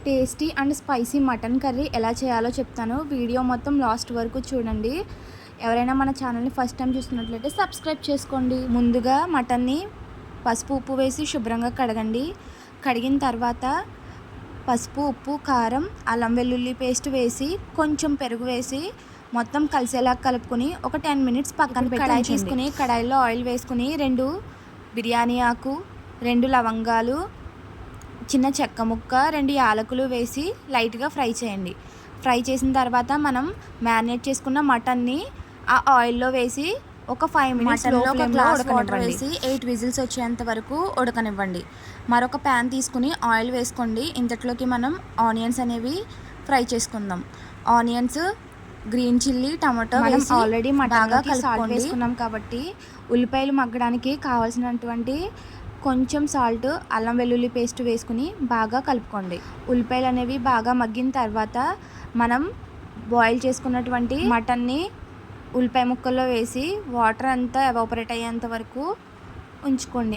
Tasty and spicy mutton curry ఎలా చేయాలో చెప్తాను. వీడియో మొత్తం లాస్ట్ వరకు చూడండి. ఎవరైనా మన ఛానల్ని ఫస్ట్ టైం చూస్తున్నట్లయితే సబ్స్క్రైబ్ చేసుకోండి. ముందుగా మటన్ని పసుపు ఉప్పు వేసి శుభ్రంగా కడగండి. కడిగిన తర్వాత పసుపు ఉప్పు కారం అల్లం వెల్లుల్లి పేస్ట్ వేసి కొంచెం పెరుగు వేసి మొత్తం కలిసేలా కలుపుకొని ఒక 10 మినిట్స్ పక్కన పెట్టి కడాయి తీసుకుని కడాయిలో ఆయిల్ వేసుకుని 2 బిర్యానీ ఆకు, 2 లవంగాలు, చిన్న చెక్క ముక్క, 2 యాలకులు వేసి లైట్గా ఫ్రై చేయండి. ఫ్రై చేసిన తర్వాత మనం మ్యారినేట్ చేసుకున్న మటన్ని ఆ ఆయిల్లో వేసి ఒక 5 మినిట్స్ ఒక గ్లాస్ వాటర్ వేసి 8 విజిల్స్ వచ్చేంత వరకు ఉడకనివ్వండి. మరొక ప్యాన్ తీసుకుని ఆయిల్ వేసుకోండి. ఇంతట్లోకి మనం ఆనియన్స్ అనేవి ఫ్రై చేసుకుందాం. ఆనియన్స్, గ్రీన్ చిల్లీ, టమాటో వేసి ఆల్రెడీ బాగా సాల్ట్ వేసుకున్నాం కాబట్టి ఉల్లిపాయలు మగ్గడానికి కావాల్సినటువంటి కొంచెం సాల్ట్, అల్లం వెల్లుల్లి పేస్ట్ వేసుకుని బాగా కలుపుకోండి. ఉల్లిపాయలు అనేవి బాగా మగ్గిన తర్వాత మనం బాయిల్ చేసుకున్నటువంటి మటన్ని ఉల్లిపాయ ముక్కల్లో వేసి వాటర్ అంతా ఎవాపరేట్ అయ్యేంత వరకు ఉంచుకోండి.